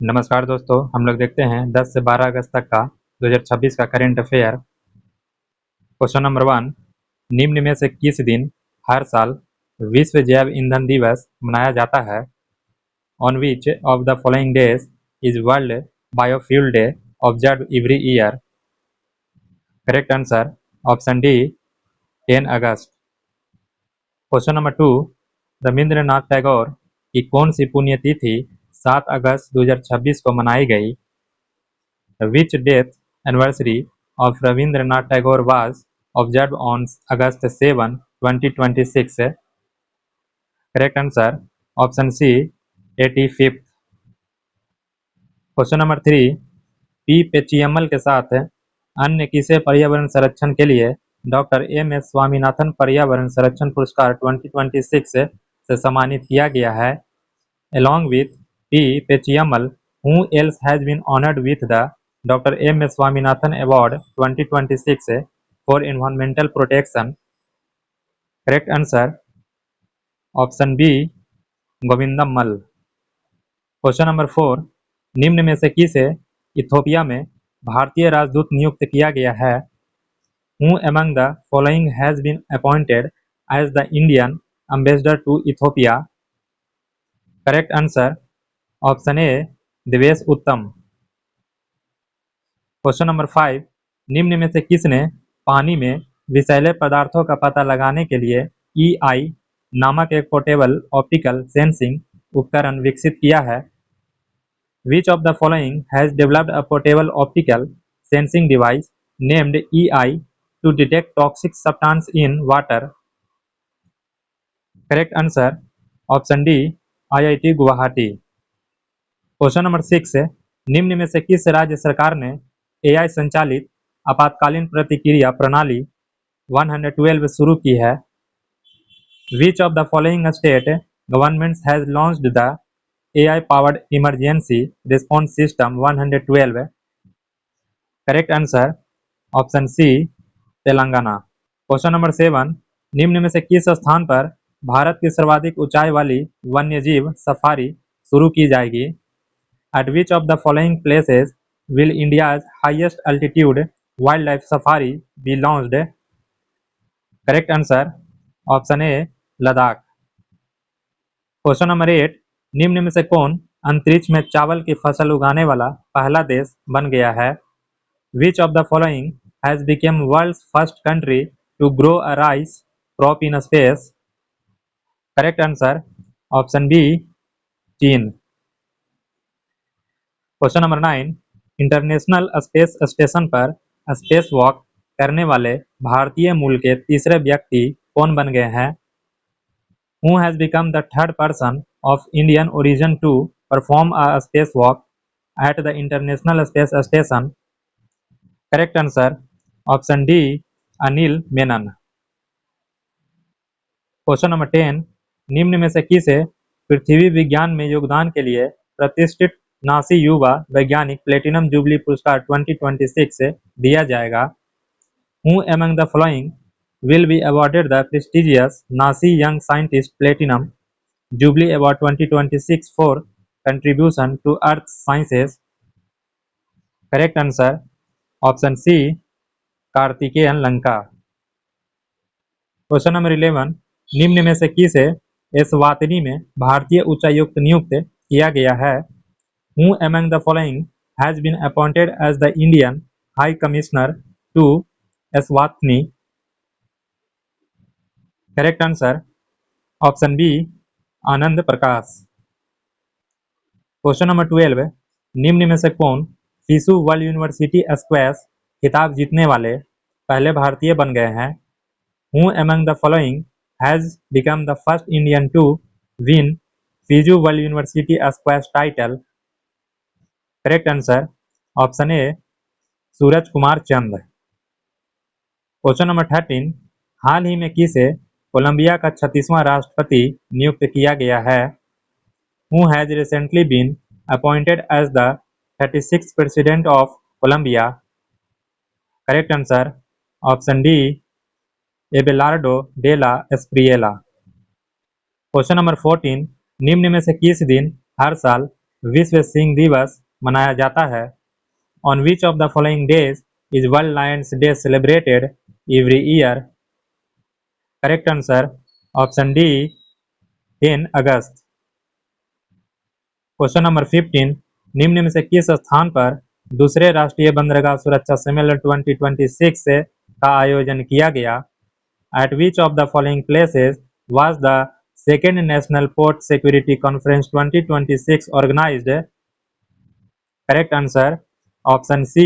नमस्कार दोस्तों, हम लोग देखते हैं 10 से 12 अगस्त तक का 2026 का करंट अफेयर। क्वेश्चन नंबर 1, निम्न में से किस दिन हर साल विश्व जैव ईंधन दिवस मनाया जाता है? On which of the following days is world biofuel day observe every year? Correct answer option D 10 August. Question number 2, Rabindranath Tagore की कौन सी पुण्यतिथि 7 अगस्त 2026 को मनाई गई? Which death anniversary of Rabindranath Tagore was observed on August 7, 2026? Correct answer option C 85th. Question number 3, P Pechiammal के साथ अन्य किसे पर्यावरण संरक्षण के लिए डॉक्टर एम एस स्वामीनाथन पर्यावरण संरक्षण पुरस्कार 2026 से सम्मानित किया गया है? Along with P. Pechiyamal, who else has been honored with the Dr. M. S. Swaminathan Award 2026 for Environmental Protection? Correct answer option B गोविंदम मल। क्वेश्चन नंबर 4, निम्न में से किसे इथोपिया में भारतीय राजदूत नियुक्त किया गया है? Who among the following has been appointed as the Indian ambassador to Ethiopia? Correct answer option A Divesh Uttam. Question number 5, निम्न में से किसने पानी में विषैले पदार्थों का पता लगाने के लिए EI नामक एक पोर्टेबल ऑप्टिकल सेंसिंग उपकरण विकसित किया है? Which of the following has developed a portable optical sensing device named EI to detect toxic substance in water? Correct answer option D IIT Guwahati. Question number 6, निम्न में से किस राज्य सरकार ने AI संचालित आपातकालीन प्रतिक्रिया प्रणाली 112 शुरू की है? Which of the following state governments has launched the AI powered emergency response system 112? Correct answer option C Telangana. Question number 7, निम्न में से किस स्थान पर भारत की सर्वाधिक ऊंचाई वाली वन्यजीव सफारी शुरू की जाएगी? At which of the following places will India's highest altitude wildlife safari be launched? Correct answer option A Ladakh. Question number 8, निम्न में से कौन अंतरिक्ष में चावल की फसल उगाने वाला पहला देश बन गया है? Which of the following has become world's first country to grow a rice crop in space? Correct answer option B चीन। Question number 9, international space station पर स्पेस वॉक करने वाले भारतीय मूल के तीसरे व्यक्ति कौन बन गए हैं? Who has become the third person of Indian origin to perform a spacewalk at the International Space Station? Correct answer option D Anil Menon. Question number 10, निम्न में से किसे पृथ्वी विज्ञान में योगदान के लिए प्रतिष्ठित नासी युवा वैज्ञानिक प्लेटिनम जुबली पुरस्कार 2026 से दिया जाएगा? Who among the following will be awarded the prestigious Nasi Young Scientist Platinum Jubilee Award 2026 for contribution to Earth Sciences? Correct answer option C Karthikeyan Lanka. Question number 11, निम्न में से किसे एस्वातिनी में भारतीय उच्चायुक्त नियुक्त किया गया है? Who among the following has been appointed as the Indian High Commissioner to Eswatini? Correct answer option B Anand Prakash. Question number 12, निम्न में से कौन फिशु वर्ल्ड यूनिवर्सिटी स्क्वैश खिताब जीतने वाले पहले भारतीय बन गए हैं? Who among the following has become the first Indian to win Fiju World University Squash title? Correct answer option A Suraj Kumar Chand. Question number 13, हाल ही में किसे कोलंबिया का 36वां राष्ट्रपति नियुक्त किया गया है? Who has recently been appointed as the 36th president of Colombia? Correct answer option D Abelardo de la Espriella. Question number 14, निम्न में से किस दिन हर साल विश्व सिंह दिवस मनाया जाता है? On which of the following days is World Lions Day celebrated every year? Correct answer option D 10 August. Question number 15, निम्न में से किस स्थान पर दूसरे राष्ट्रीय बंदरगाह सुरक्षा सम्मेलन 2026 का आयोजन किया गया? At which of the following places was the second National Port Security Conference 2026 organized? Correct answer option C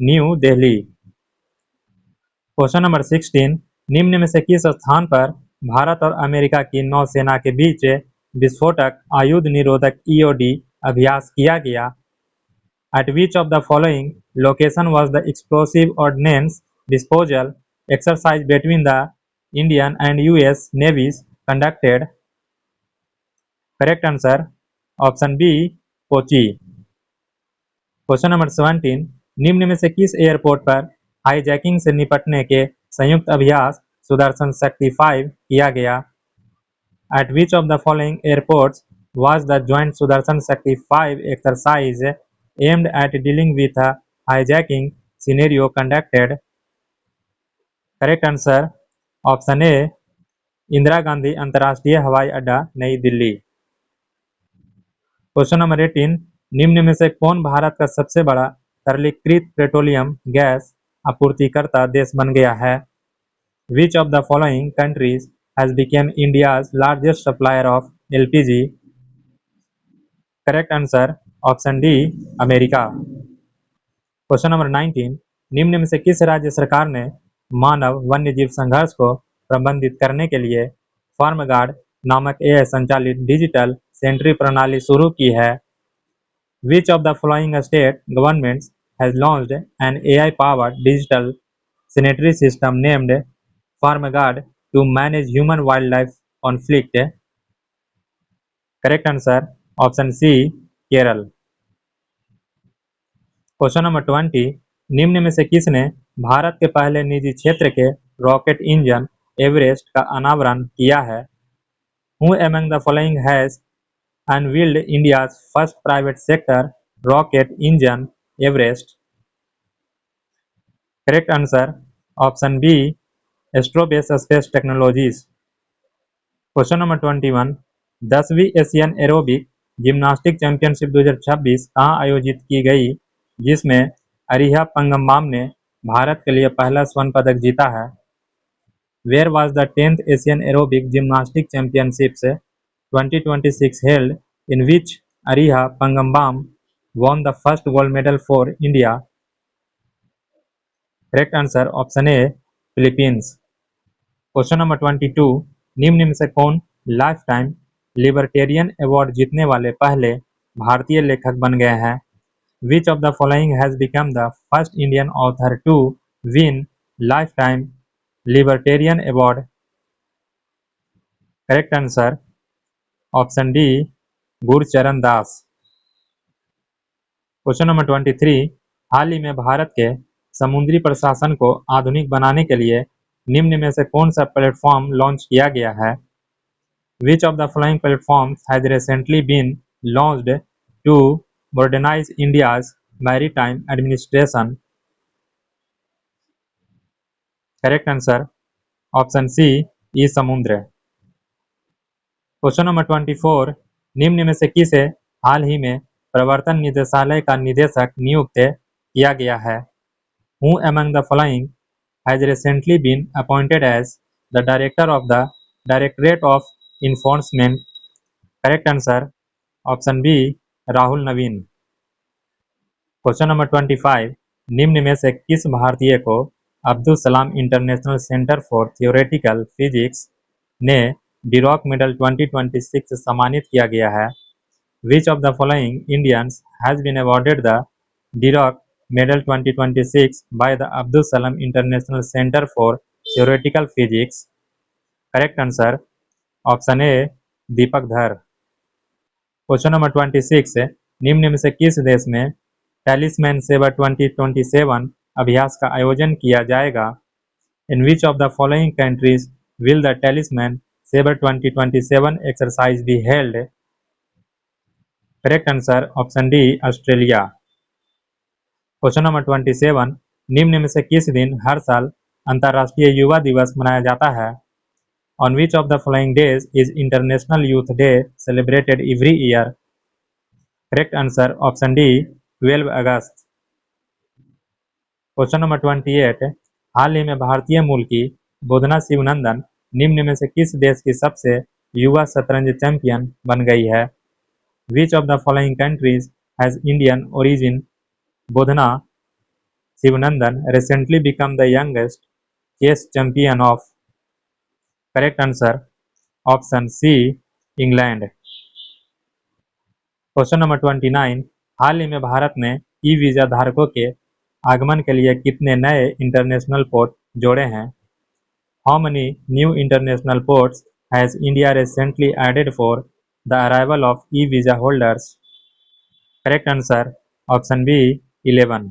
new Delhi. Question number 16, निम्न में से किस स्थान पर भारत और अमेरिका की नौसेना के बीच विस्फोटक आयुध निरोधक ईओडी अभ्यास किया गया? At which of the following location was the explosive ordnance disposal exercise between the Indian and US navies conducted? Correct answer option B Kochi. Question number 17, निम्न में से किस एयरपोर्ट पर हाईजैकिंग से निपटने के संयुक्त अभ्यास सुदर्शन शक्ति 5 किया गया? At which of the following airports was the joint Sudarshan Shakti 5 exercise aimed at dealing with a hijacking scenario conducted? Correct answer option A Indira Gandhi अंतर्राष्ट्रीय हवाई अड्डा नई दिल्ली। क्वेश्चन नंबर 18, निम्न में से कौन भारत का सबसे बड़ा तरलीकृत पेट्रोलियम गैस आपूर्तिकर्ता देश बन गया है? Which of the following countries has become India's largest supplier of LPG? Correct answer option D America. Question number 19, निम्न में से किस राज्य सरकार ने मानव वन्यजीव संघर्ष को प्रबंधित करने के लिए फार्म गार्ड नामक एआई संचालित डिजिटल सेंट्री प्रणाली शुरू की है? Which of the following state governments has launched an AI-powered digital sanitary system named Farm Guard to manage human-wildlife conflict? Correct answer option C Kerala. Question number 20, निम्न में से किसने भारत के पहले निजी क्षेत्र के रॉकेट इंजन एवरेस्ट का अनावरण किया है? Who among the following has unveiled India's first private sector rocket engine Everest? Correct answer option B Astrobase space technologies. Question number 21, 10वीं एशियन एरोबिक जिम्नास्टिक चैंपियनशिप 2026 कहाँ आयोजित की गई जिसमें अरिहा पंगम्बाम ने भारत के लिए पहला स्वर्ण पदक जीता है? Where was the 10th Asian Aerobic Gymnastics Championships 2026 held, in which Ariha Pangambam won the first gold medal for India? Correct answer option A Philippines. Question number 22, निम्न में से कौन लाइफ टाइम लिबर्टेरियन अवार्ड जीतने वाले पहले भारतीय लेखक बन गए हैं? Which of the following has become the first Indian author to win lifetime libertarian award? Correct answer option D Gurcharan Das. Question number 23, हाल ही में भारत के समुद्री प्रशासन को आधुनिक बनाने के लिए निम्न में से कौन सा प्लेटफॉर्म लॉन्च किया गया है? Which of the following platforms has recently been launched to modernize India's maritime administration? Correct answer option C E Samudra. Question number 24, निम्न में से किसे हाल ही में प्रवर्तन निदेशालय का निदेशक नियुक्त किया गया है? Who among the following has recently been appointed as the director of the Directorate of Enforcement? Correct answer option B Rahul Naveen. Question number 25, निम्न में से किस भारतीय को Abdul Salam international centre for theoretical physics ने डिरॉक मेडल 2026 सम्मानित किया गया है? Which of the following Indians has been awarded the Dirac Medal 2026 by the Abdul Salam International Center for Theoretical Physics? Correct answer option A दीपक धर। Question number 26, निम्न में से किस देश में टैलिस्मैन सेबर 2027 अभ्यास का आयोजन किया जाएगा? In which of the following countries will the Talisman Saber 2027 exercise be held? Correct answer option D Australia. Question number 27, निम्न में से किस दिन हर साल अंतर्राष्ट्रीय युवा दिवस मनाया जाता है? On which of the following days is international youth day celebrated every year? Correct answer option D 12 August. Question number 28, हाल ही में भारतीय मूल की बोधना शिवनंदन निम्न में से किस देश की सबसे युवा शतरंज चैंपियन बन गई है? Which of the following countries has Indian origin Bodhana Sivanandan recently become the youngest chess champion of? Correct answer option C England. Question number 29, हाल ही में भारत ने ई वीजा धारकों के आगमन के लिए कितने नए इंटरनेशनल पोर्ट जोड़े हैं? How many new international ports has India recently added for the arrival of e visa holders? Correct answer option B 11।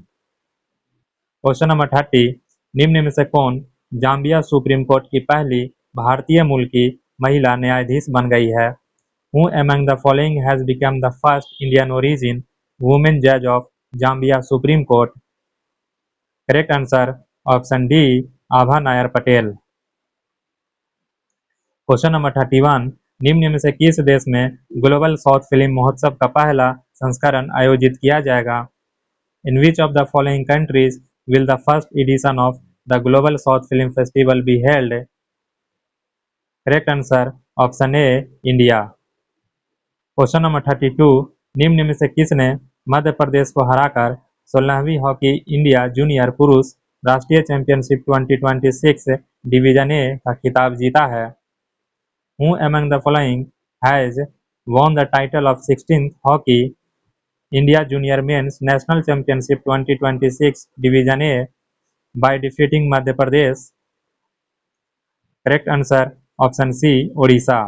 Question number 30, निम्न में से कौन जाम्बिया सुप्रीम कोर्ट की पहली भारतीय मूल की महिला न्यायाधीश बन गई है? Who among the following has become the first Indian origin women judge of Zambia Supreme Court? Correct answer option D Abha Nair Patel. Question number 31, निम्न में से किस देश में ग्लोबल साउथ फिल्म महोत्सव का पहला संस्करण आयोजित किया जाएगा? In which of the following countries will the first edition of the Global South Film Festival be held? Correct answer option A India. Question number 32, निम्न में से किसने मध्य प्रदेश को हराकर 16वीं हॉकी इंडिया जूनियर पुरुष राष्ट्रीय चैंपियनशिप 2026 डिवीजन ए का खिताब जीता है? Who among the following has won the title of 16th Hockey India Junior Men's National Championship 2026 Division A by defeating Madhya Pradesh? Correct answer option C Odisha.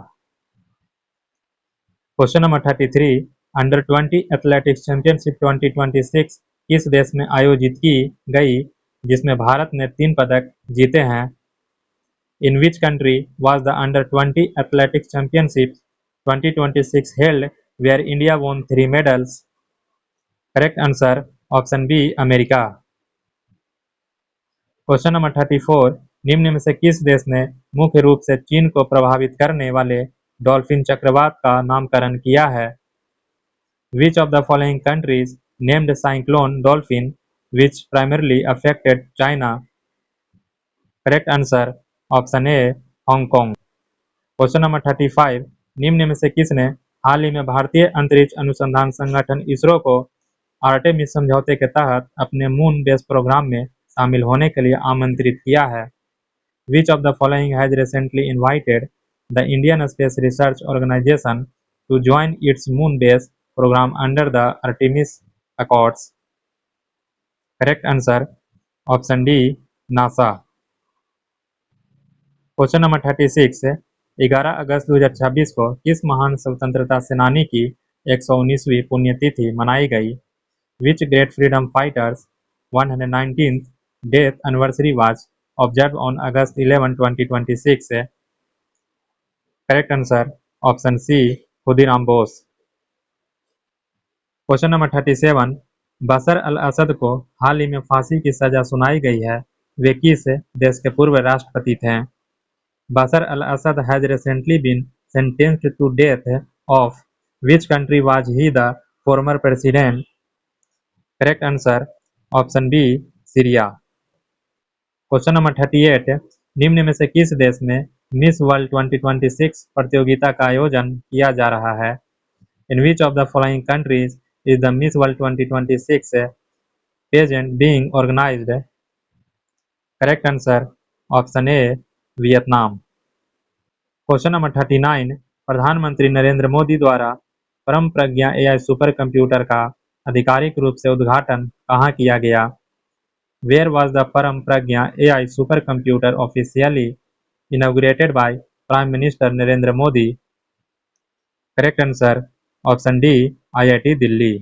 Question number 33, under 20 athletics championship 2026 किस देश में आयोजित की गई जिसमें भारत ने 3 पदक जीते हैं? In which country was the under 20 athletics championship 2026 held where India won 3 medals? Correct answer option B America. Question number 34, निम्न में से किस देश ने मुख्य रूप से चीन को प्रभावित करने वाले डॉल्फिन चक्रवात का नामकरण किया है? Which of the following countries named cyclone dolphin which primarily affected China? Correct answer option A Hong Kong. Question number 35, निम्न में से किसने हाल ही में भारतीय अंतरिक्ष अनुसंधान संगठन इसरो को आर्टेमिस समझौते के तहत अपने मून बेस प्रोग्राम में शामिल होने के लिए आमंत्रित किया है? Which of the following has recently invited the Indian Space Research Organization to join its moon base program under the Artemis Accords? Correct answer option D NASA। Question number 36, 11 अगस्त 2026 को किस महान स्वतंत्रता सेनानी की 119वीं पुण्यतिथि मनाई गई? Which great freedom fighters 119th death anniversary was observed on August 11, 2026? Correct answer option C Khudiram Bose. Question number 37, Bashar al Assad को हाल ही में फांसी की सजा सुनाई गई है, वे किस देश के पूर्व राष्ट्रपति थे? Bashar al Assad has recently been sentenced to death of which country was he the former president? Correct answer option B Syria. Question number 38, निम्न में से किस देश में मिस वर्ल्ड 2026 प्रतियोगिता का आयोजन किया जा रहा है? In which of the following countries is the Miss World 2026 pageant being organised? Correct answer option A Vietnam. Question number 39, प्रधानमंत्री नरेंद्र मोदी द्वारा परम प्रज्ञा एआई सुपर कंप्यूटर का आधिकारिक रूप से उद्घाटन कहाँ किया गया? Where was the Param Pragya AI supercomputer officially inaugurated by Prime Minister Narendra Modi? Correct answer option D IIT Delhi.